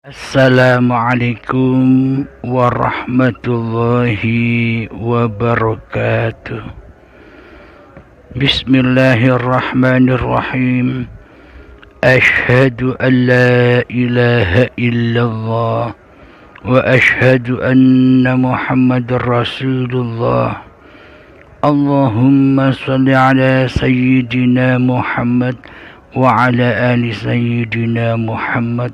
Assalamualaikum warahmatullahi wabarakatuh. Bismillahirrahmanirrahim. Ashhadu an la ilaha illallah wa ashhadu anna Muhammadar Rasulullah. Allahumma salli ala sayyidina Muhammad wa ala ali sayyidina Muhammad.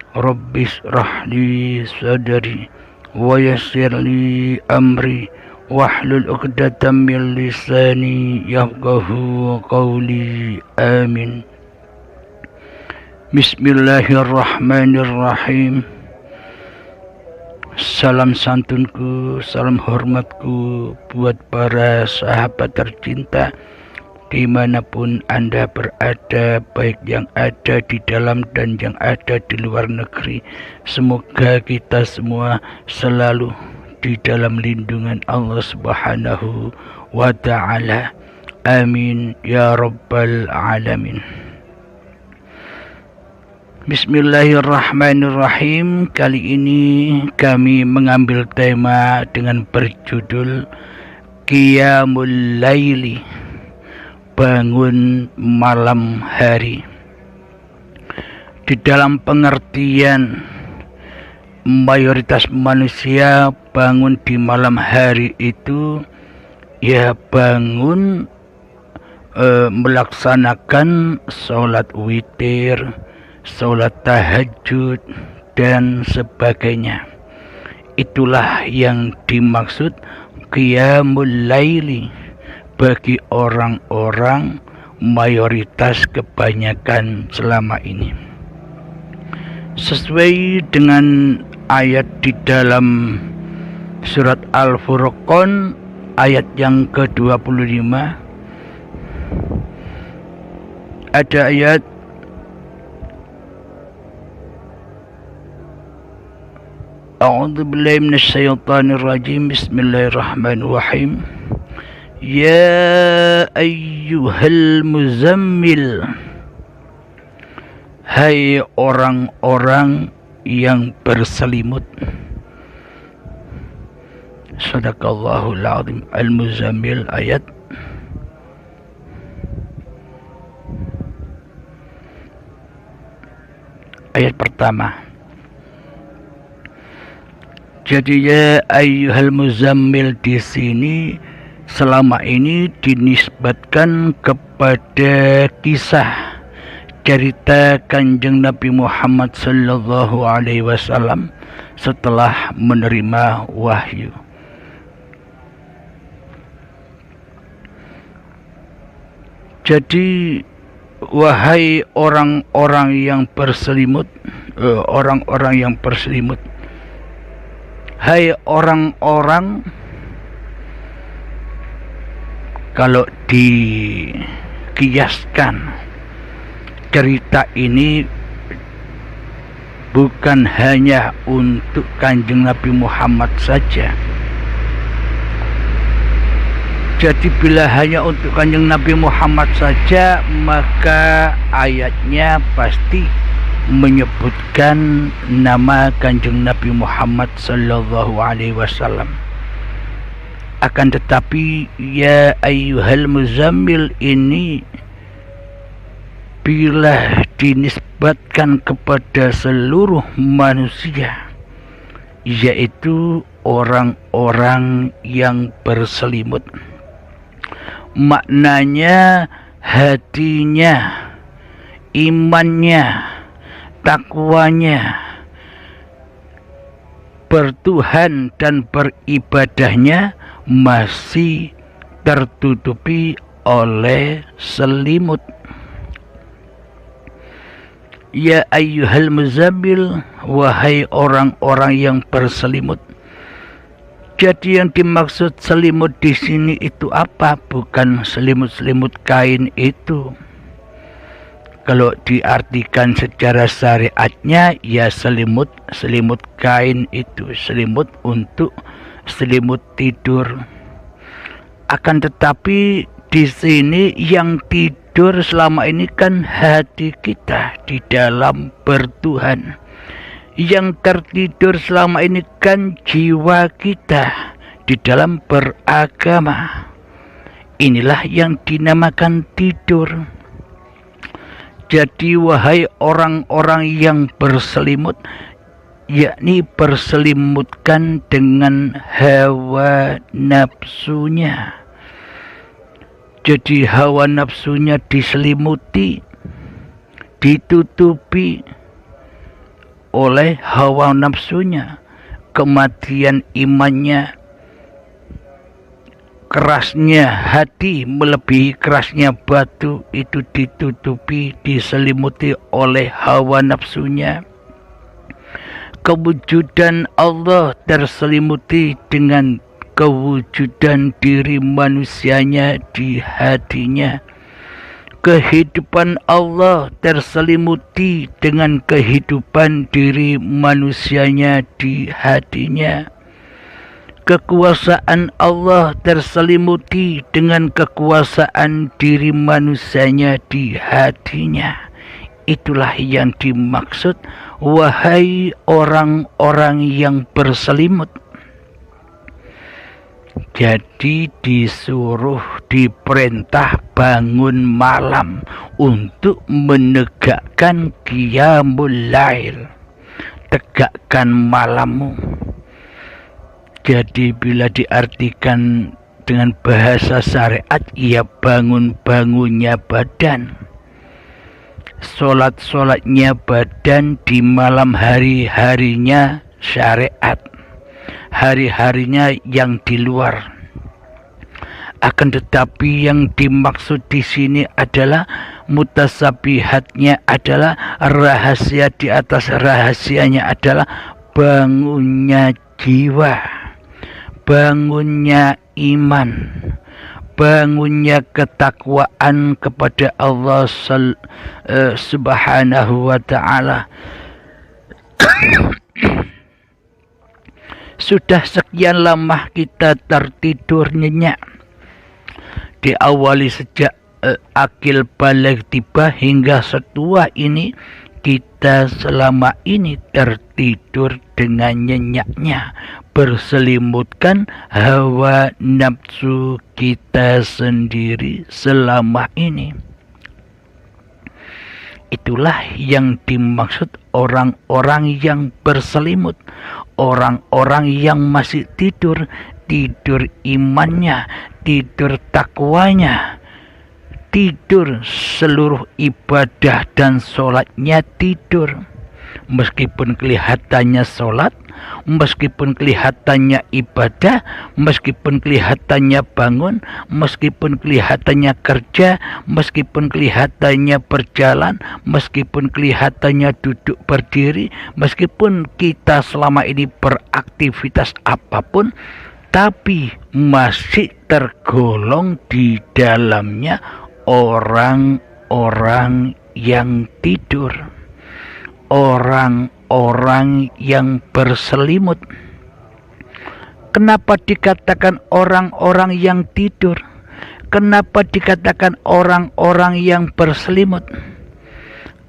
Rabbi shrah li sadri wa yassir li amri wahlul 'uqdatam min lisani yafqahu qawli. Amin. Bismillahirrahmanirrahim. Salam santunku, salam hormatku buat para sahabat tercinta dimanapun Anda berada, baik yang ada di dalam dan yang ada di luar negeri. Semoga kita semua selalu di dalam lindungan Allah Subhanahu wa ta'ala. Amin ya rabbal alamin. Bismillahirrahmanirrahim. Kali ini kami mengambil tema dengan berjudul Qiyamul Laili, bangun malam hari. Di dalam pengertian mayoritas manusia bangun di malam hari itu ya bangun melaksanakan sholat witir, sholat tahajud dan sebagainya. Itulah yang dimaksud Qiyamul Laili bagi orang-orang mayoritas kebanyakan selama ini. Sesuai dengan ayat di dalam surat Al-Furqan ayat yang ke-25, ada ayat A'udzubillahi minasyaitonirrajim. Bismillahirrahmanirrahim. Ya ayyuhal muzammil, hai orang-orang yang berselimut. Sadaqallahul azim. Al-Muzammil ayat pertama. Jadi ya ayyuhal muzammil di sini selama ini dinisbatkan kepada kisah cerita Kanjeng Nabi Muhammad sallallahu alaihi wasallam setelah menerima wahyu. Jadi wahai orang-orang yang berselimut, hai orang-orang, kalau dikiaskan cerita ini bukan hanya untuk Kanjeng Nabi Muhammad saja. Jadi bila hanya untuk Kanjeng Nabi Muhammad saja, maka ayatnya pasti menyebutkan nama Kanjeng Nabi Muhammad sallallahu alaihi wasallam. Akan tetapi ya ayyuhal muzammil ini bila dinisbatkan kepada seluruh manusia, yaitu orang-orang yang berselimut, maknanya hatinya, imannya, takwanya, bertuhan dan beribadahnya masih tertutupi oleh selimut. Ya ayyuhal muzammil, wahai orang-orang yang berselimut. Jadi yang dimaksud selimut di sini itu apa? Bukan selimut-selimut kain itu. Kalau diartikan secara syariatnya, ya selimut kain itu, selimut untuk selimut tidur. Akan tetapi di sini yang tidur selama ini kan hati kita di dalam bertuhan, Yang tertidur selama ini kan jiwa kita di dalam beragama. Inilah yang dinamakan tidur. Jadi wahai orang-orang yang berselimut, yakni berselimutkan dengan hawa nafsunya. Jadi hawa nafsunya diselimuti, ditutupi oleh hawa nafsunya. Kematian imannya, kerasnya hati melebihi kerasnya batu, itu ditutupi, diselimuti oleh hawa nafsunya. Kewujudan Allah terselimuti dengan kewujudan diri manusianya di hatinya. Kehidupan Allah terselimuti dengan kehidupan diri manusianya di hatinya. Kekuasaan Allah terselimuti dengan kekuasaan diri manusianya di hatinya. Itulah yang dimaksud wahai orang-orang yang berselimut. Jadi disuruh, diperintah bangun malam untuk menegakkan qiyamul lail. Tegakkan malammu. Jadi bila diartikan dengan bahasa syariat, ya bangun-bangunnya badan. Sholat-sholatnya badan di malam hari-harinya syariat. Hari-harinya yang di luar. Akan tetapi yang dimaksud di sini adalah mutasabihatnya, adalah rahasia di atas rahasianya, adalah bangunnya jiwa, bangunnya iman, bangunnya ketakwaan kepada Allah subhanahu wa ta'ala. Sudah sekian lama kita tertidur nyenyak. Diawali sejak akil balik tiba hingga setua ini, kita selama ini tertidur dengan nyenyaknya, berselimutkan hawa nafsu kita sendiri selama ini. Itulah yang dimaksud orang-orang yang berselimut, orang-orang yang masih tidur, tidur imannya, tidur takwanya, tidur seluruh ibadah dan sholatnya tidur. Meskipun kelihatannya sholat, meskipun kelihatannya ibadah, meskipun kelihatannya bangun, meskipun kelihatannya kerja, meskipun kelihatannya berjalan, meskipun kelihatannya duduk berdiri, meskipun kita selama ini beraktivitas apapun, tapi masih tergolong di dalamnya orang-orang yang tidur, orang-orang yang berselimut. Kenapa dikatakan orang-orang yang tidur? Kenapa dikatakan orang-orang yang berselimut?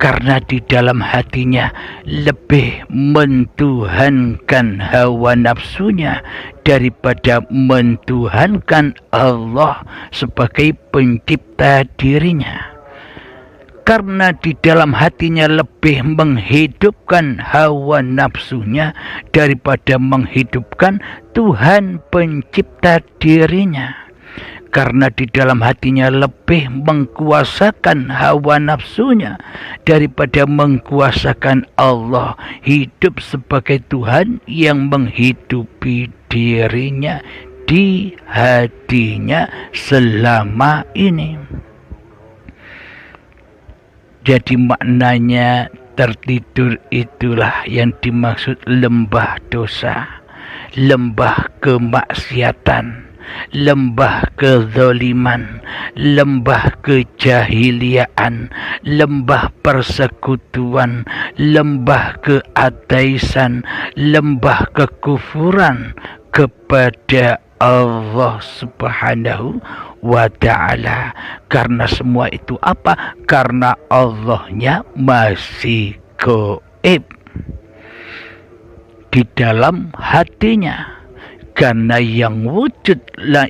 Karena di dalam hatinya lebih mentuhankan hawa nafsunya daripada mentuhankan Allah sebagai pencipta dirinya. Karena di dalam hatinya lebih menghidupkan hawa nafsunya daripada menghidupkan Tuhan pencipta dirinya. Karena di dalam hatinya lebih mengkuasakan hawa nafsunya daripada mengkuasakan Allah, hidup sebagai Tuhan yang menghidupi dirinya di hatinya selama ini. Jadi maknanya tertidur itulah yang dimaksud lembah dosa, lembah kemaksiatan, lembah kezaliman, lembah kejahiliaan, lembah persekutuan, lembah keateisan, lembah kekufuran kepada Allah subhanahu wa ta'ala. Karena semua itu apa? Karena Allahnya masih gaib. di dalam hatinya. Karena yang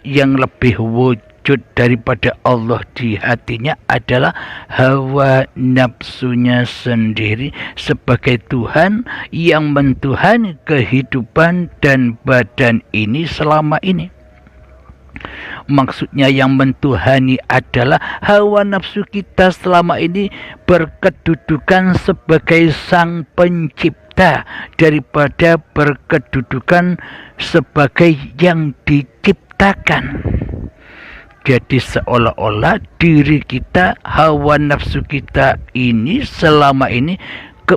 yang lebih wujud daripada Allah di hatinya adalah hawa nafsunya sendiri sebagai Tuhan yang mentuhani kehidupan dan badan ini selama ini. Maksudnya yang mentuhani adalah hawa nafsu kita selama ini berkedudukan sebagai sang pencipta daripada berkedudukan sebagai yang diciptakan. Jadi seolah-olah diri kita, hawa nafsu kita ini selama ini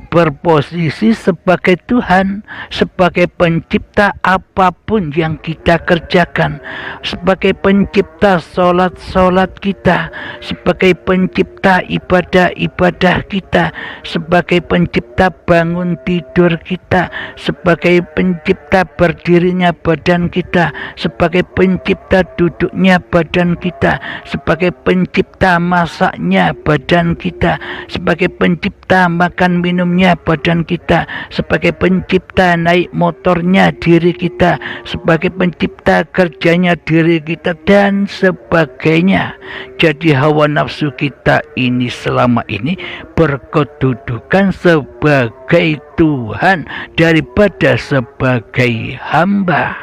berposisi sebagai Tuhan, sebagai pencipta apapun yang kita kerjakan, sebagai pencipta solat kita, sebagai pencipta ibadah kita, sebagai pencipta bangun tidur kita, sebagai pencipta berdirinya badan kita, sebagai pencipta duduknya badan kita, sebagai pencipta masaknya badan kita, sebagai pencipta makan minum badan kita, sebagai pencipta naik motornya diri kita, sebagai pencipta kerjanya diri kita, dan sebagainya. Jadi hawa nafsu kita ini selama ini berkedudukan sebagai Tuhan daripada sebagai hamba.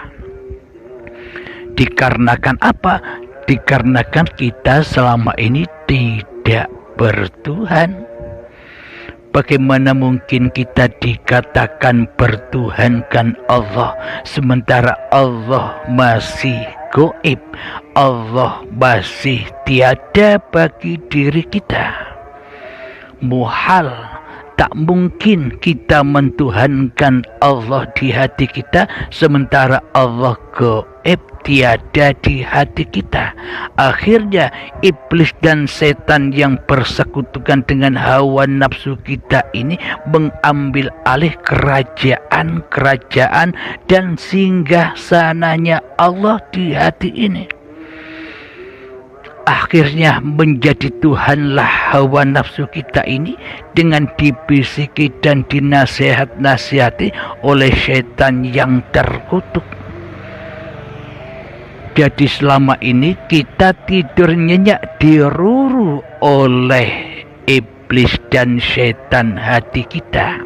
Dikarenakan apa? Dikarenakan kita selama ini tidak bertuhan. Bagaimana mungkin kita dikatakan bertuhankan Allah sementara Allah masih gaib, Allah masih tiada bagi diri kita? Muhal, tak mungkin kita mentuhankan Allah di hati kita sementara Allah gaib, tiada di hati kita. Akhirnya iblis dan setan yang bersekutukan dengan hawa nafsu kita ini mengambil alih kerajaan dan singgah sananya Allah di hati ini. Akhirnya menjadi Tuhanlah hawa nafsu kita ini dengan dibisiki dan dinasihat-nasihati oleh setan yang terkutuk. Jadi selama ini kita tidur nyenyak diruru oleh iblis dan setan hati kita.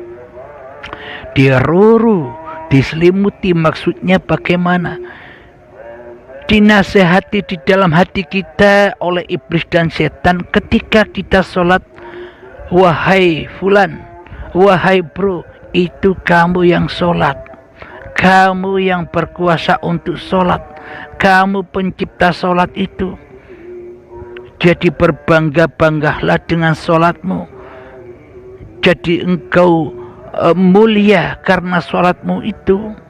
Diruru, diselimuti, maksudnya bagaimana? Dinasehati di dalam hati kita oleh iblis dan setan ketika kita sholat. Wahai fulan, wahai bro, itu kamu yang sholat, kamu yang berkuasa untuk sholat, kamu pencipta sholat itu. Jadi berbangga-banggalah dengan sholatmu. Jadi engkau mulia karena sholatmu itu.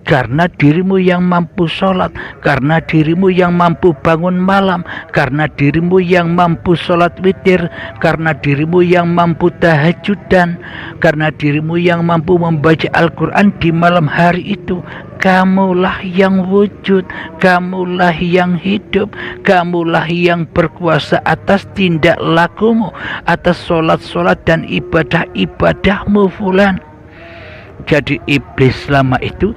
Karena dirimu yang mampu sholat, karena dirimu yang mampu bangun malam, karena dirimu yang mampu sholat witir, karena dirimu yang mampu tahajudan, karena dirimu yang mampu membaca Al-Quran di malam hari itu. Kamulah yang wujud, kamulah yang hidup, kamulah yang berkuasa atas tindak lakumu, atas sholat-sholat dan ibadah-ibadahmu fulan. Jadi iblis selama itu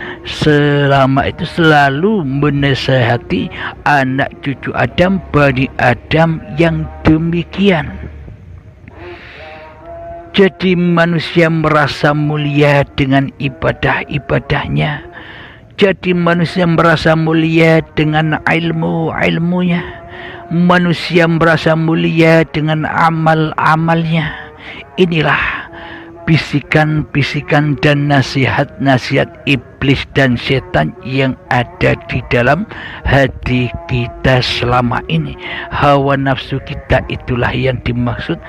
selalu menasehati anak cucu Adam, Bani Adam yang demikian. Jadi manusia merasa mulia dengan ibadah-ibadahnya. Jadi manusia merasa mulia dengan ilmu-ilmunya. Manusia merasa mulia dengan amal-amalnya. Inilah bisikan-bisikan dan nasihat-nasihat iblis dan setan yang ada di dalam hati kita selama ini. Hawa nafsu kita itulah yang dimaksud.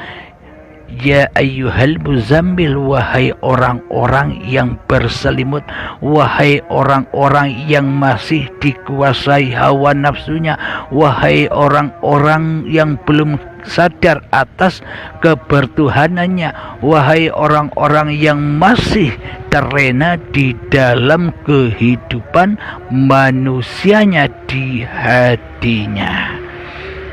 Ya ayyuhal muzammil, wahai orang-orang yang berselimut, wahai orang-orang yang masih dikuasai hawa nafsunya, wahai orang-orang yang belum sadar atas kebertuhanannya, wahai orang-orang yang masih terlena di dalam kehidupan manusianya di hatinya.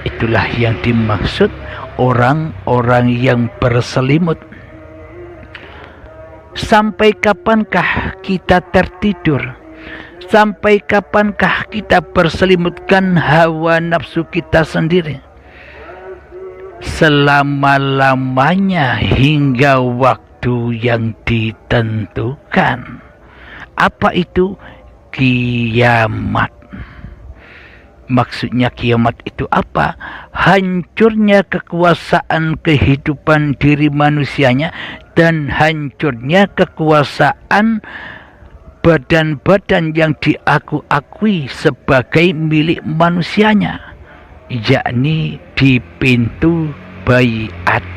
Itulah yang dimaksud orang-orang yang berselimut. Sampai kapankah kita tertidur? Sampai kapankah kita berselimutkan hawa nafsu kita sendiri? Selama-lamanya hingga waktu yang ditentukan. Apa itu? Kiamat. Maksudnya kiamat itu apa? Hancurnya kekuasaan kehidupan diri manusianya dan hancurnya kekuasaan badan-badan yang diakui sebagai milik manusianya, yakni di pintu baiat,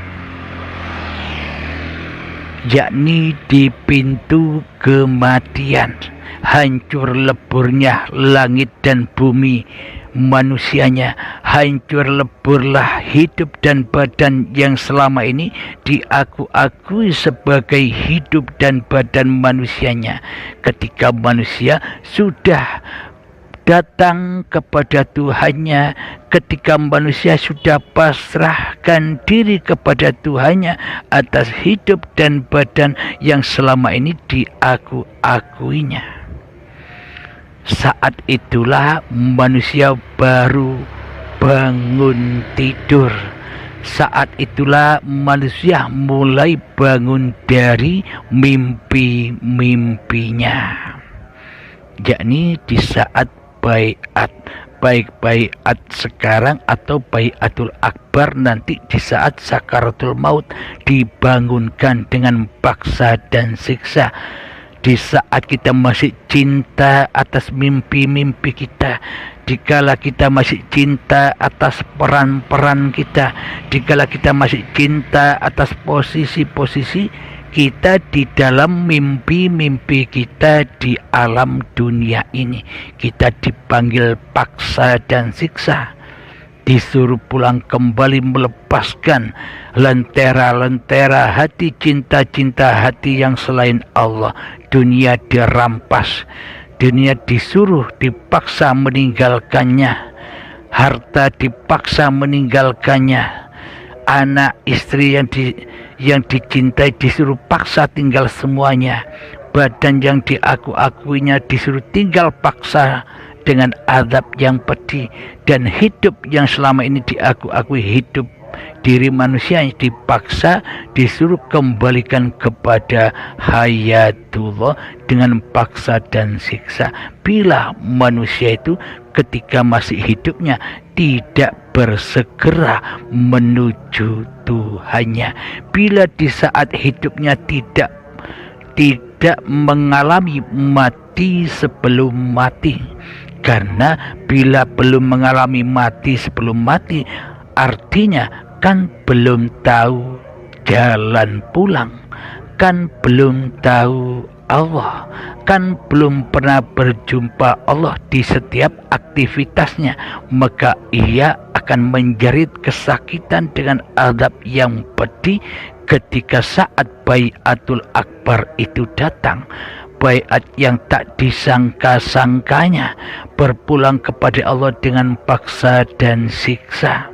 yakni di pintu kematian. Hancur leburnya langit dan bumi manusianya, hancur leburlah hidup dan badan yang selama ini diakui sebagai hidup dan badan manusianya. Ketika manusia sudah datang kepada Tuhannya, ketika manusia sudah pasrahkan diri kepada Tuhannya atas hidup dan badan yang selama ini diakuinya, saat itulah manusia baru bangun tidur. Saat itulah manusia mulai bangun dari mimpi-mimpinya, yakni di saat baiat, baik baiat sekarang atau baiatul akbar nanti di saat sakaratul maut, dibangunkan dengan paksa dan siksa. Di saat kita masih cinta atas mimpi-mimpi kita, dikala kita masih cinta atas peran-peran kita, dikala kita masih cinta atas posisi-posisi kita di dalam mimpi-mimpi kita di alam dunia ini, kita dipanggil paksa dan siksa, disuruh pulang kembali melepaskan lentera-lentera hati, cinta-cinta hati yang selain Allah. Dunia dirampas, dunia disuruh dipaksa meninggalkannya, harta dipaksa meninggalkannya, anak istri yang dicintai disuruh paksa tinggal semuanya, badan yang diakuinya disuruh tinggal paksa dengan azab yang pedih, dan hidup yang selama ini diakui hidup diri manusia yang dipaksa disuruh kembalikan kepada hayatullah dengan paksa dan siksa. Bila manusia itu ketika masih hidupnya tidak bersegera menuju Tuhannya, bila di saat hidupnya tidak mengalami mati sebelum mati, karena bila belum mengalami mati sebelum mati, artinya kan belum tahu jalan pulang, kan belum tahu Allah, kan belum pernah berjumpa Allah di setiap aktivitasnya, maka ia akan menjerit kesakitan dengan azab yang pedih ketika saat baiatul akbar itu datang. Baiat yang tak disangka-sangkanya berpulang kepada Allah dengan paksa dan siksa.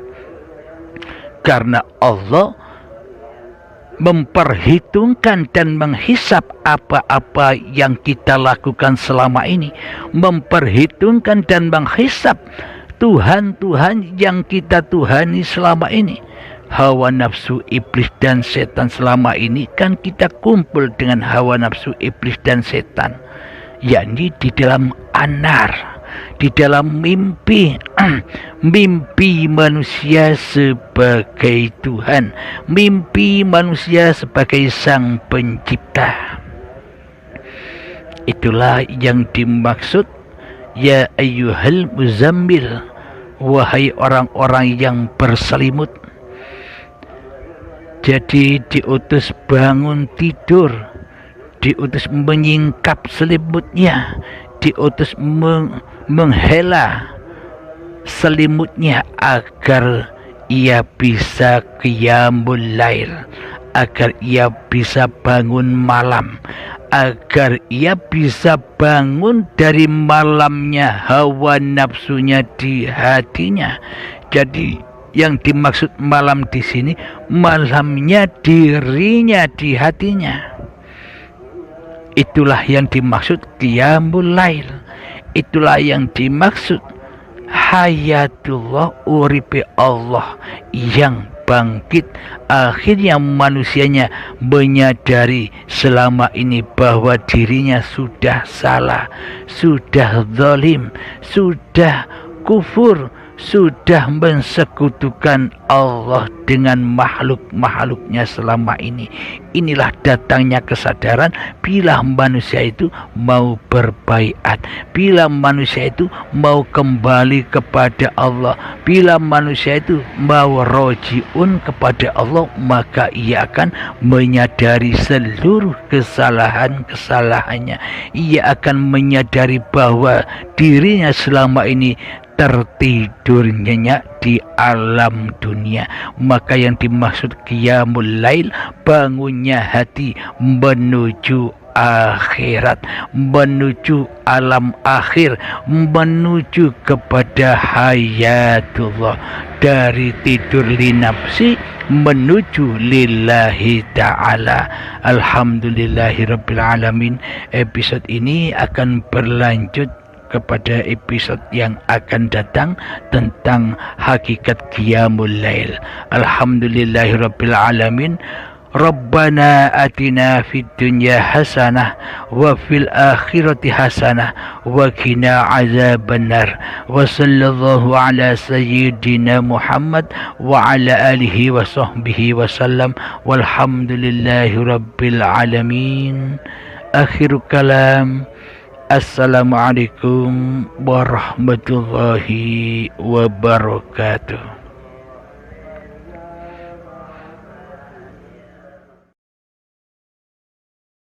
Karena Allah memperhitungkan dan menghisap apa-apa yang kita lakukan selama ini, memperhitungkan dan menghisap Tuhan-Tuhan yang kita tuhani selama ini. Hawa nafsu iblis dan setan selama ini kan kita kumpul dengan hawa nafsu iblis dan setan, yakni di dalam anar, di dalam mimpi mimpi manusia sebagai Tuhan, mimpi manusia sebagai Sang Pencipta. Itulah yang dimaksud ya ayyuhal muzammil, wahai orang-orang yang berselimut. Jadi diutus bangun tidur, diutus menyingkap selimutnya, diutus menghela selimutnya agar ia bisa qiyamul lail, agar ia bisa bangun malam, agar ia bisa bangun dari malamnya hawa nafsunya di hatinya. Jadi yang dimaksud malam di sini malamnya dirinya di hatinya. Itulah yang dimaksud qiyamul lail. Itulah yang dimaksud hayatullah, uripe Allah yang bangkit. Akhirnya manusianya menyadari selama ini bahwa dirinya sudah salah, sudah zalim, sudah kufur, sudah mensekutukan Allah dengan makhluk-makhluknya selama ini. Inilah datangnya kesadaran bila manusia itu mau berbaiat, bila manusia itu mau kembali kepada Allah, bila manusia itu mau rojiun kepada Allah, maka ia akan menyadari seluruh kesalahan-kesalahannya. Ia akan menyadari bahwa dirinya selama ini tertidur nyenyak di alam dunia. Maka yang dimaksud qiyamul lail, bangunnya hati menuju akhirat, menuju alam akhir, menuju kepada hayatullah, dari tidur linafsi menuju lillahi ta'ala. Alhamdulillahirabbil alamin. Episode ini akan berlanjut kepada episode yang akan datang tentang hakikat qiyamul lail. Alhamdulillahirabbil alamin. Rabbana atina fid dunya hasanah wa fil akhirati hasanah wa qina azabannar. Wa sallallahu ala sayyidina Muhammad wa ala alihi wa sahbihi wa sallam. Walhamdulillahi rabbil alamin. Akhiru kalam. Assalamualaikum warahmatullahi wabarakatuh.